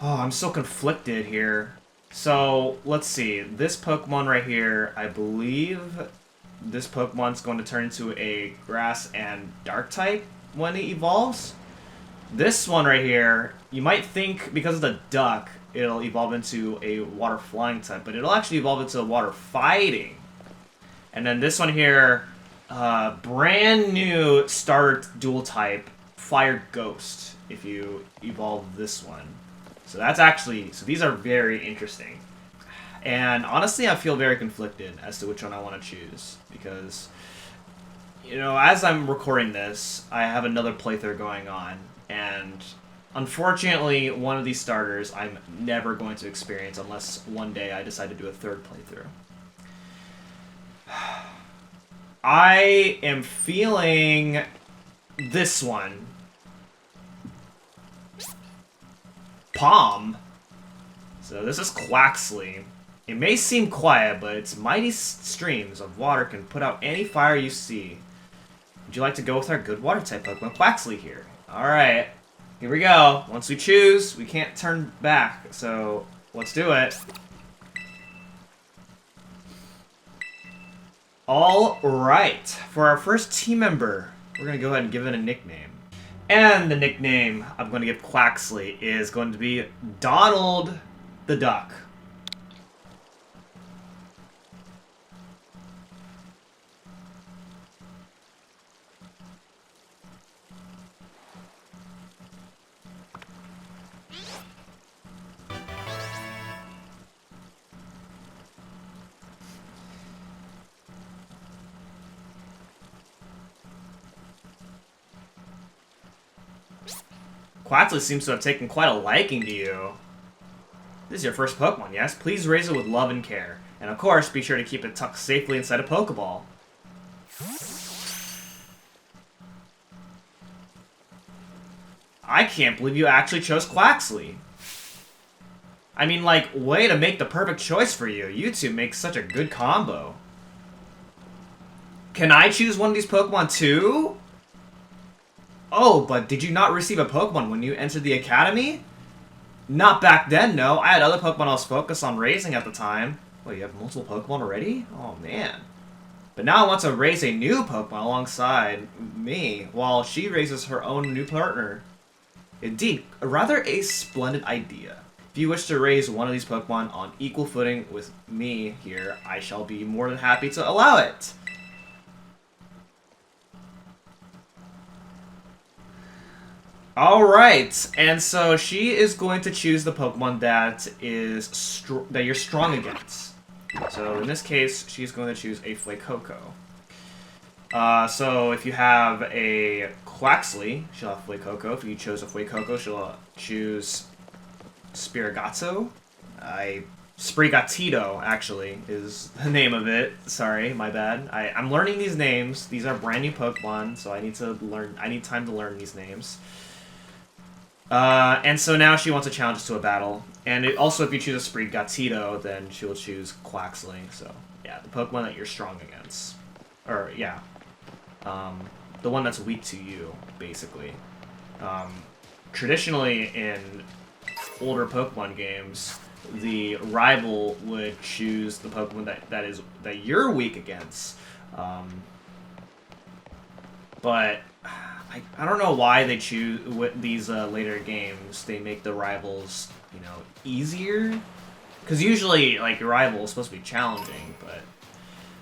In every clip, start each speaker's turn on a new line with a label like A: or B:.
A: Oh, I'm so conflicted here. So, let's see. This Pokemon right here, I believe this Pokemon's going to turn into a grass and dark type when it evolves. This one right here, you might think because of the duck, it'll evolve into a water flying type, but it'll actually evolve into a water fighting. And then this one here, brand new starter dual type, fire ghost, if you evolve this one. So that's actually, so these are very interesting. And honestly, I feel very conflicted as to which one I want to choose. Because, you know, as I'm recording this, I have another playthrough going on. And unfortunately, one of these starters I'm never going to experience unless one day I decide to do a third playthrough. I am feeling this one. Palm. So this is Quaxley. It may seem quiet, but its mighty streams of water can put out any fire you see. Would you like to go with our good water type Pokemon Quaxley here? Alright, here we go. Once we choose, we can't turn back, so let's do it. Alright, for our first team member, we're going to go ahead and give it a nickname. And the nickname I'm going to give Quaxley is going to be Donald the Duck. Quaxley seems to have taken quite a liking to you. This is your first Pokemon, yes? Please raise it with love and care. And of course, be sure to keep it tucked safely inside a Pokeball. I can't believe you actually chose Quaxley. I mean, like, way to make the perfect choice for you. You two make such a good combo. Can I choose one of these Pokemon too? Oh, but did you not receive a Pokemon when you entered the Academy? Not back then, no. I had other Pokemon I was focused on raising at the time. Wait, you have multiple Pokemon already? Oh, man. But now I want to raise a new Pokemon alongside me, while she raises her own new partner. Indeed, rather a splendid idea. If you wish to raise one of these Pokemon on equal footing with me here, I shall be more than happy to allow it. Alright, and so she is going to choose the Pokemon that that you're strong against. So in this case, she's going to choose a Fuecoco. So if you have a Quaxley, she'll have Fuecoco. If you chose a Fuecoco, she'll choose Spirigatto. Sprigatito, actually, is the name of it. Sorry, my bad. I'm learning these names. These are brand new Pokemon, so I need time to learn these names. And so now she wants to challenge us to a battle. And also, if you choose a Sprigatito, then she will choose Quaxley. So, yeah, the Pokemon that you're strong against. Or, yeah. The one that's weak to you, basically. Traditionally, in older Pokemon games, the rival would choose the Pokemon that you're weak against. But I don't know why they choose with these later games. They make the rivals, you know, easier. Because usually, like, your rival is supposed to be challenging, but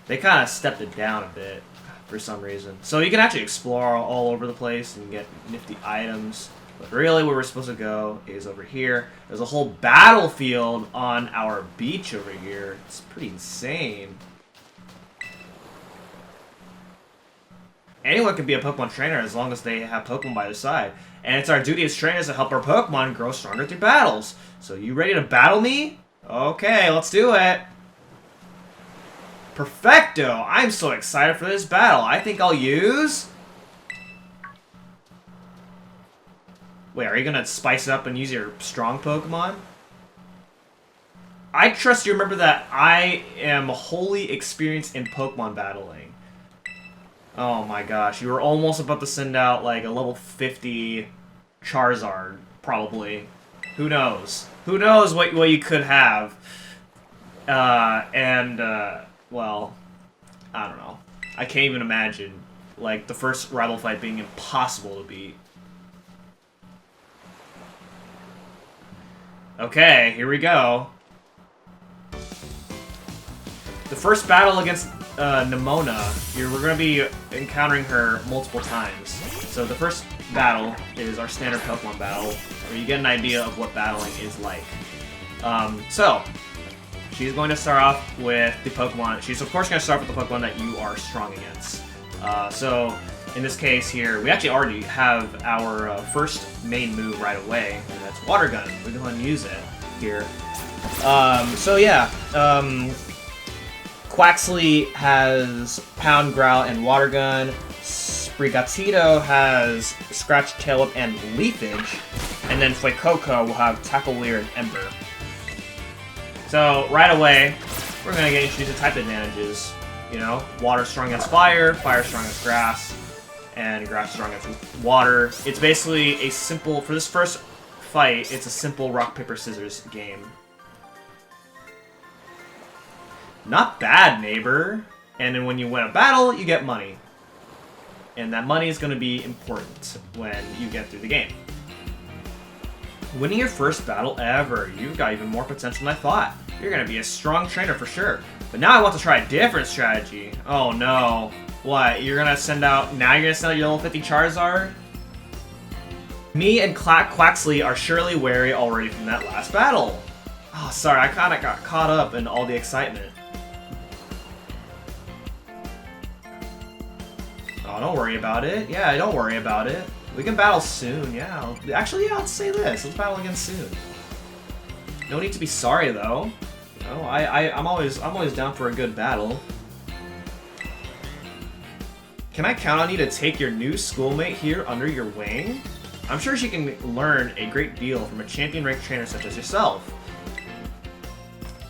A: they kind of stepped it down a bit for some reason. So you can actually explore all over the place and get nifty items. But really, where we're supposed to go is over here. There's a whole battlefield on our beach over here. It's pretty insane. Anyone can be a Pokemon trainer as long as they have Pokemon by their side. And it's our duty as trainers to help our Pokemon grow stronger through battles. So you ready to battle me? Okay, let's do it. Perfecto! I'm so excited for this battle. I think I'll use... Wait, are you gonna spice it up and use your strong Pokemon? I trust you remember that I am wholly experienced in Pokemon battling. Oh my gosh, you were almost about to send out like a level 50 Charizard, probably. Who knows? Who knows what you could have? Well, I don't know. I can't even imagine, like, the first rival fight being impossible to beat. Okay, here we go. The first battle against Nemona, we're going to be encountering her multiple times. So the first battle is our standard Pokemon battle, where you get an idea of what battling is like. So, she's going to start off with the Pokemon. She's of course going to start with the Pokemon that you are strong against. So, in this case here, we actually already have our first main move right away, and that's Water Gun. We're going to use it here. So yeah, Quaxley has Pound, Growl, and Water Gun. Sprigatito has Scratch, Tail Whip, and Leafage. And then Fuecoco will have Tackle, Leer, and Ember. So, right away, we're going to get introduced to type advantages. You know, water strong against fire, fire strong against grass, and grass strong against water. It's basically a simple, for this first fight, it's a simple rock, paper, scissors game. Not bad, neighbor. And then when you win a battle, you get money. And that money is going to be important when you get through the game. Winning your first battle ever. You've got even more potential than I thought. You're going to be a strong trainer for sure. But now I want to try a different strategy. Oh no. What? You're going to send out... Now you're going to send out your level 50 Charizard? Me and Quaxley are surely wary already from that last battle. Oh, sorry. I kind of got caught up in all the excitement. Oh, don't worry about it. Yeah, don't worry about it. We can battle soon, yeah. Actually, yeah, let's say this. Let's battle again soon. No need to be sorry, though. You know, I'm always down for a good battle. Can I count on you to take your new schoolmate here under your wing? I'm sure she can learn a great deal from a champion-ranked trainer such as yourself.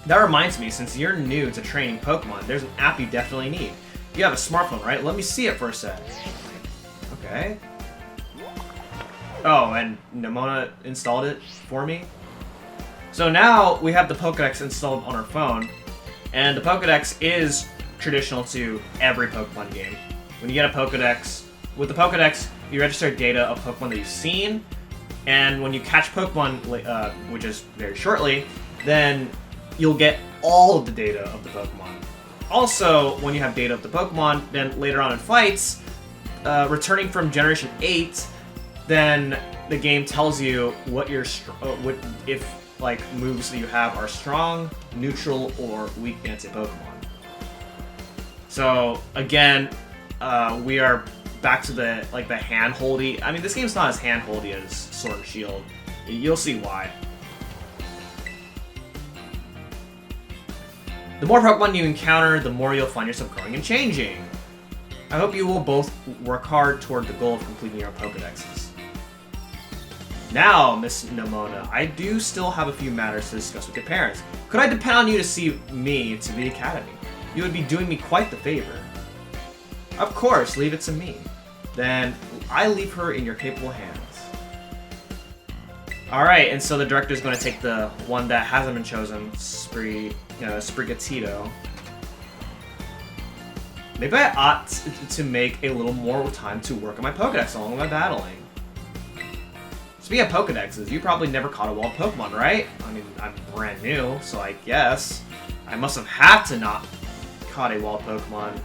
A: That reminds me, since you're new to training Pokemon, there's an app you definitely need. You have a smartphone, right? Let me see it for a sec. Okay. Oh, and Nemona installed it for me. So now we have the Pokedex installed on our phone, and the Pokedex is traditional to every Pokemon game. When you get a Pokedex, with the Pokedex, you register data of Pokemon that you've seen, and when you catch Pokemon, which is very shortly, then you'll get all of the data of the Pokemon. Also, when you have data of the Pokemon, then later on in fights, returning from Generation 8, then the game tells you what your if like moves that you have are strong, neutral, or weak against a Pokemon. So again, we are back to the hand-holdy. I mean, this game's not as hand-holdy as Sword and Shield. You'll see why. The more Pokemon you encounter, the more you'll find yourself growing and changing. I hope you will both work hard toward the goal of completing your Pokedexes. Now, Miss Nemona, I do still have a few matters to discuss with your parents. Could I depend on you to see me to the academy? You would be doing me quite the favor. Of course, leave it to me. Then I leave her in your capable hands. Alright, and so the director's going to take the one that hasn't been chosen, Sprigatito. Maybe I ought to make a little more time to work on my Pokedex along with my battling. Speaking of Pokedexes, you probably never caught a wild Pokemon, right? I mean, I'm brand new, so I guess I must have had to not caught a wild Pokemon.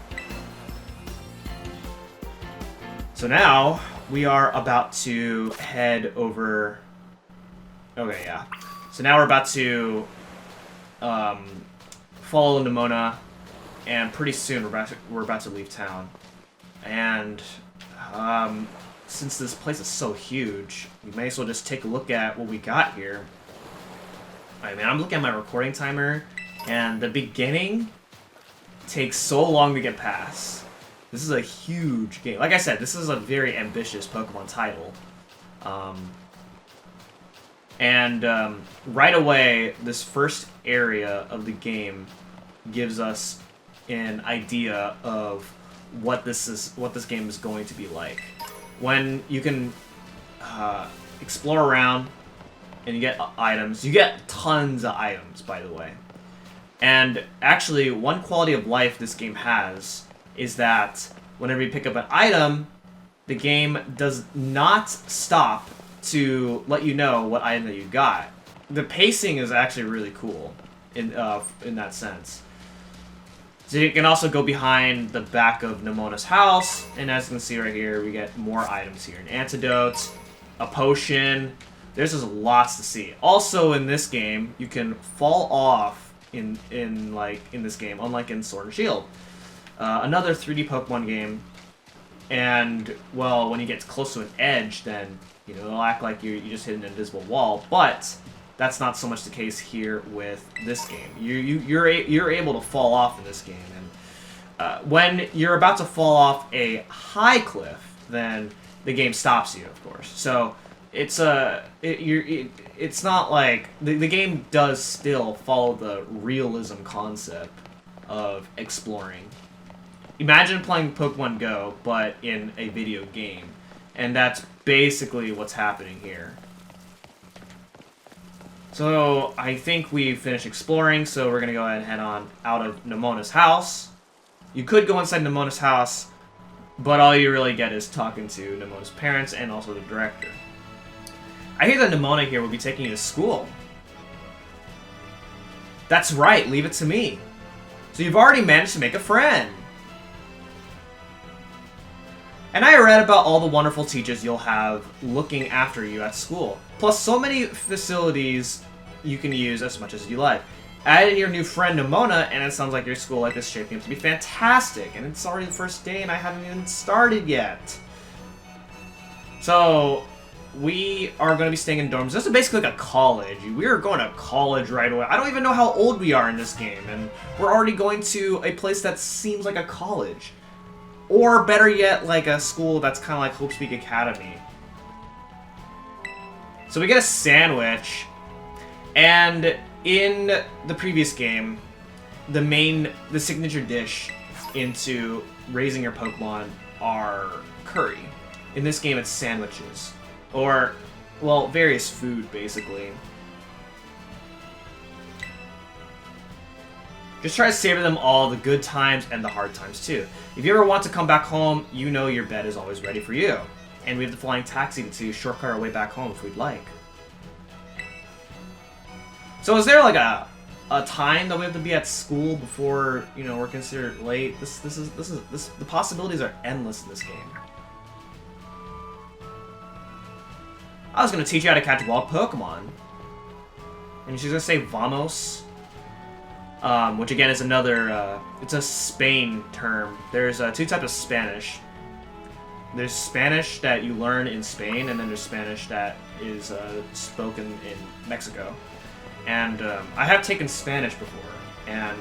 A: So now, we are about to head over... Okay, yeah. So now we're about to follow Nemona, and pretty soon we're about to leave town. And since this place is so huge, we may as well just take a look at what we got here. I mean, I'm looking at my recording timer, and the beginning takes so long to get past. This is a huge game. Like I said, this is a very ambitious Pokemon title. Right away, this first area of the game gives us an idea of what this game is going to be like. When you can explore around and you get items. You get tons of items, by the way. And actually, one quality of life this game has is that whenever you pick up an item, the game does not stop to let you know what item that you got. The pacing is actually really cool in that sense. So you can also go behind the back of Nemona's house, and as you can see right here, we get more items here. An antidote, a potion. There's just lots to see. Also in this game, you can fall off in this game, unlike in Sword and Shield. Another 3D Pokemon game, and well, when you get close to an edge, then it'll act like you just hit an invisible wall. But that's not so much the case here with this game. You're able to fall off in this game, and when you're about to fall off a high cliff, then the game stops you, of course. So it's not like the game does still follow the realism concept of exploring. Imagine playing Pokemon Go, but in a video game, and that's basically what's happening here. So I think we finished exploring, so we're gonna go ahead and head on out of Nemona's house. You could go inside Nemona's house, but all you really get is talking to Nemona's parents and also the director. I hear that Nemona here will be taking you to school. That's right, leave it to me. So you've already managed to make a friend. And I read about all the wonderful teachers you'll have looking after you at school. Plus so many facilities you can use as much as you like. Add in your new friend Nemona, and it sounds like your school life is shaping up to be fantastic. And it's already the first day and I haven't even started yet. So we are going to be staying in dorms. This is basically like a college. We are going to college right away. I don't even know how old we are in this game, and we're already going to a place that seems like a college. Or better yet, like a school that's kind of like Hope Speak Academy. So we get a sandwich, and in the previous game, the signature dish into raising your Pokemon are curry. In this game, it's sandwiches. Or, well, various food, basically. Just try to savor them all, the good times and the hard times, too. If you ever want to come back home, you know your bed is always ready for you. And we have the flying taxi to shortcut our way back home if we'd like. So is there like a time that we have to be at school before, we're considered late? The possibilities are endless in this game. I was gonna teach you how to catch wild Pokemon. And she's gonna say Vamos. Which again is another, it's a Spain term. There's two types of Spanish. There's Spanish that you learn in Spain, and then there's Spanish that is spoken in Mexico. And I have taken Spanish before, and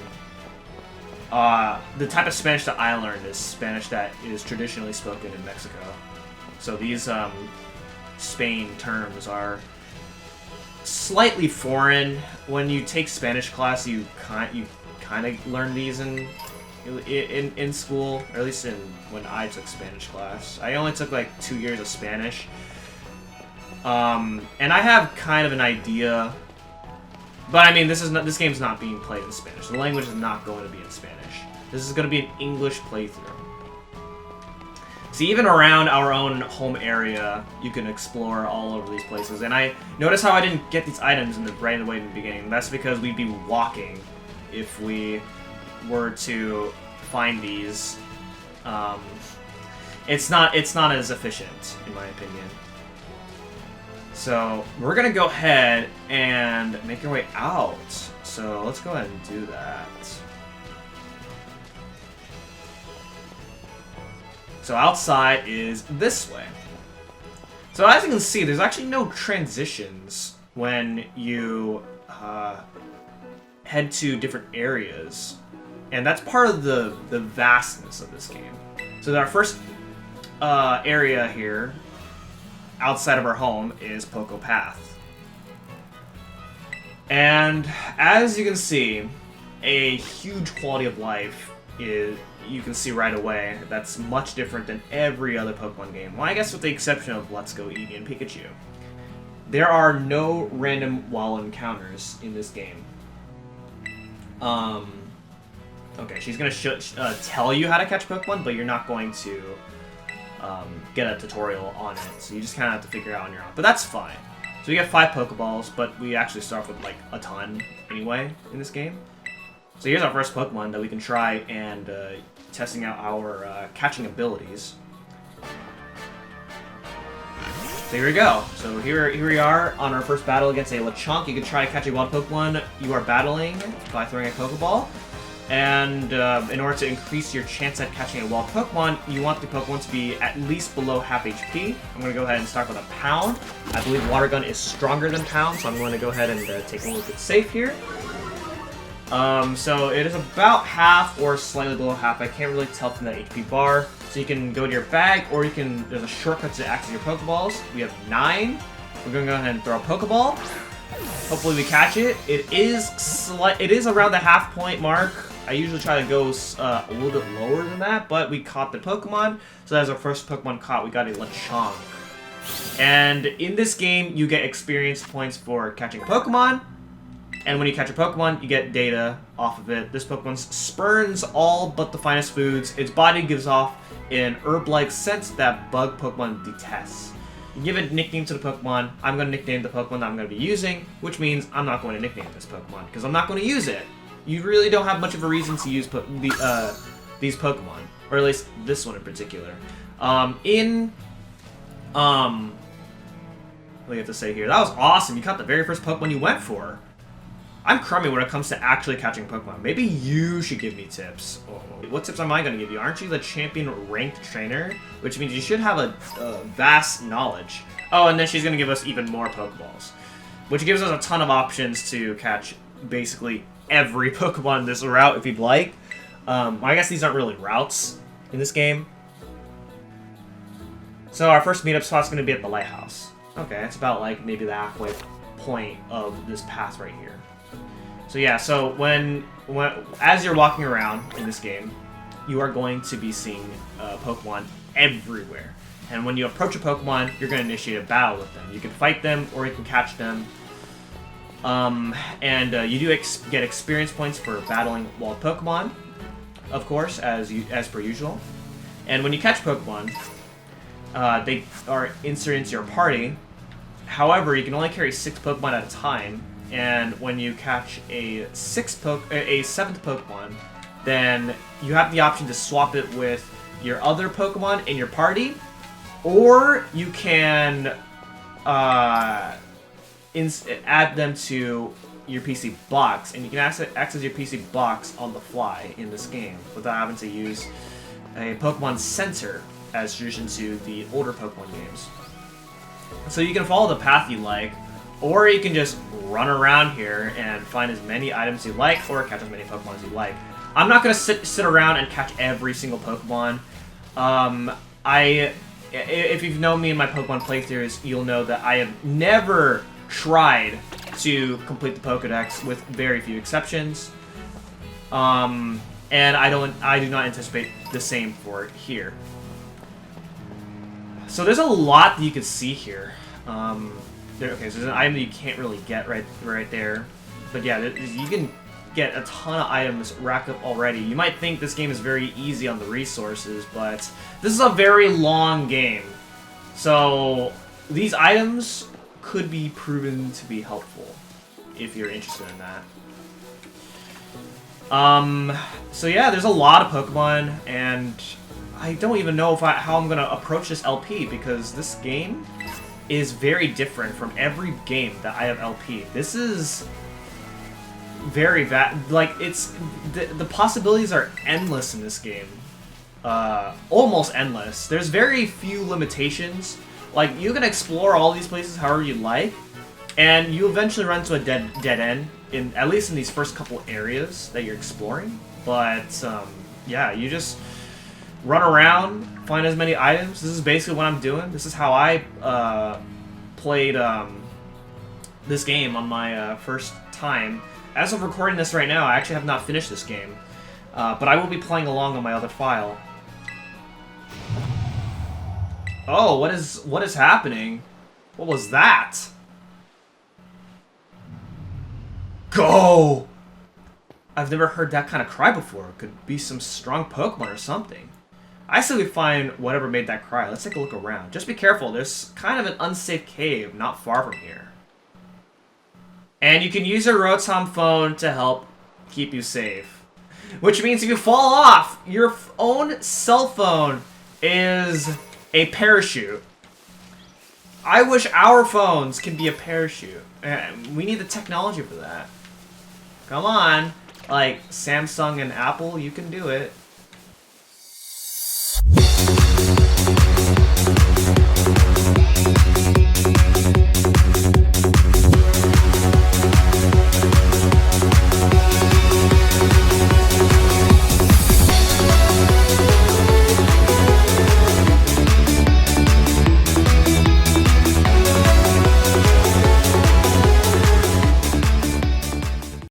A: the type of Spanish that I learned is Spanish that is traditionally spoken in Mexico. So these Spain terms are slightly foreign. When you take Spanish class, you kind of learn these in school, or at least when I took Spanish class. I only took like 2 years of Spanish, and I have kind of an idea. But I mean, this game's not being played in Spanish. The language is not going to be in Spanish. This is going to be an English playthrough. See, even around our own home area, you can explore all over these places. And I notice how I didn't get these items right away in the beginning. That's because we'd be walking if we were to find these. It's not as efficient, in my opinion. So we're gonna go ahead and make our way out. So let's go ahead and do that. So outside is this way. So as you can see, there's actually no transitions when you head to different areas. And that's part of the vastness of this game. So our first area here, outside of our home, is Poco Path. And as you can see, a huge quality of life is, you can see right away, that's much different than every other Pokemon game. Well, I guess with the exception of Let's Go Eevee and Pikachu. there are no random wall encounters in this game. Okay, she's gonna tell you how to catch Pokemon, but you're not going to get a tutorial on it, so you just kind of have to figure it out on your own. But that's fine. So we get 5 Pokeballs, but we actually start off with like a ton anyway in this game. So here's our first Pokemon that we can try and testing out our catching abilities. So here we go. So here we are on our first battle against a Lechonk. You can try to catch a wild Pokemon you are battling by throwing a Pokeball. And in order to increase your chance at catching a wild Pokemon, you want the Pokemon to be at least below half HP. I'm going to go ahead and start with a Pound. I believe Water Gun is stronger than Pound, so I'm going to go ahead and take a look at safe here. So it is about half or slightly below half. I can't really tell from that HP bar. So you can go to your bag, or you can, there's a shortcut to access your Pokeballs. We have 9. We're going to go ahead and throw a Pokeball. Hopefully we catch it. It is around the half point mark. I usually try to go a little bit lower than that, but we caught the Pokemon. So that's our first Pokemon caught. We got a Lechonk. And in this game, you get experience points for catching a Pokemon. And when you catch a Pokemon, you get data off of it. This Pokemon spurns all but the finest foods. Its body gives off an herb-like scent that bug Pokemon detests. You give a nickname to the Pokemon. I'm going to nickname the Pokemon that I'm going to be using, which means I'm not going to nickname this Pokemon, because I'm not going to use it. You really don't have much of a reason to use these Pokemon, or at least this one in particular. What do you have to say here? That was awesome. You caught the very first Pokemon you went for. I'm crummy when it comes to actually catching Pokemon. Maybe you should give me tips. Oh, what tips am I going to give you? Aren't you the champion ranked trainer? Which means you should have a vast knowledge. Oh, and then she's going to give us even more Pokeballs. Which gives us a ton of options to catch basically every Pokemon in this route if you'd like. I guess these aren't really routes in this game. So our first meetup spot's going to be at the lighthouse. Okay, it's about like maybe the halfway point of this path right here. So yeah, so as you're walking around in this game, you are going to be seeing Pokemon everywhere. And when you approach a Pokemon, you're going to initiate a battle with them. You can fight them, or you can catch them. You do get experience points for battling wild Pokemon, of course, as per usual. And when you catch Pokemon, they are inserted into your party. However, you can only carry 6 Pokemon at a time. And when you catch a 7th Pokemon, then you have the option to swap it with your other Pokemon in your party, or you can add them to your PC box, and you can access your PC box on the fly in this game without having to use a Pokemon Center as tradition to the older Pokemon games. So you can follow the path you like, or you can just run around here and find as many items you like, or catch as many Pokemon as you like. I'm not going to sit around and catch every single Pokemon. If you've known me in my Pokemon playthroughs, you'll know that I have never tried to complete the Pokedex, with very few exceptions. And I do not anticipate the same for here. So there's a lot that you can see here. Okay, so there's an item that you can't really get right there. But yeah, you can get a ton of items racked up already. You might think this game is very easy on the resources, but this is a very long game. So these items could be proven to be helpful if you're interested in that. So yeah, there's a lot of Pokemon, and I don't even know how I'm going to approach this LP, because this game is very different from every game that I have LP. This is very like, it's the possibilities are endless in this game. Almost endless. There's very few limitations. Like, you can explore all these places however you like, and you eventually run to a dead end, at least in these first couple areas that you're exploring. But yeah, you just run around, find as many items. This is basically what I'm doing. This is how I played this game on my first time. As of recording this right now, I actually have not finished this game, but I will be playing along on my other file. Oh, what is happening? What was that? go! I've never heard that kind of cry before. It could be some strong Pokemon or something. I say we find whatever made that cry. Let's take a look around. Just be careful. There's kind of an unsafe cave not far from here. And you can use your Rotom phone to help keep you safe. Which means if you fall off, your own cell phone is a parachute. I wish our phones can be a parachute. We need the technology for that. Come on. Like Samsung and Apple, you can do it.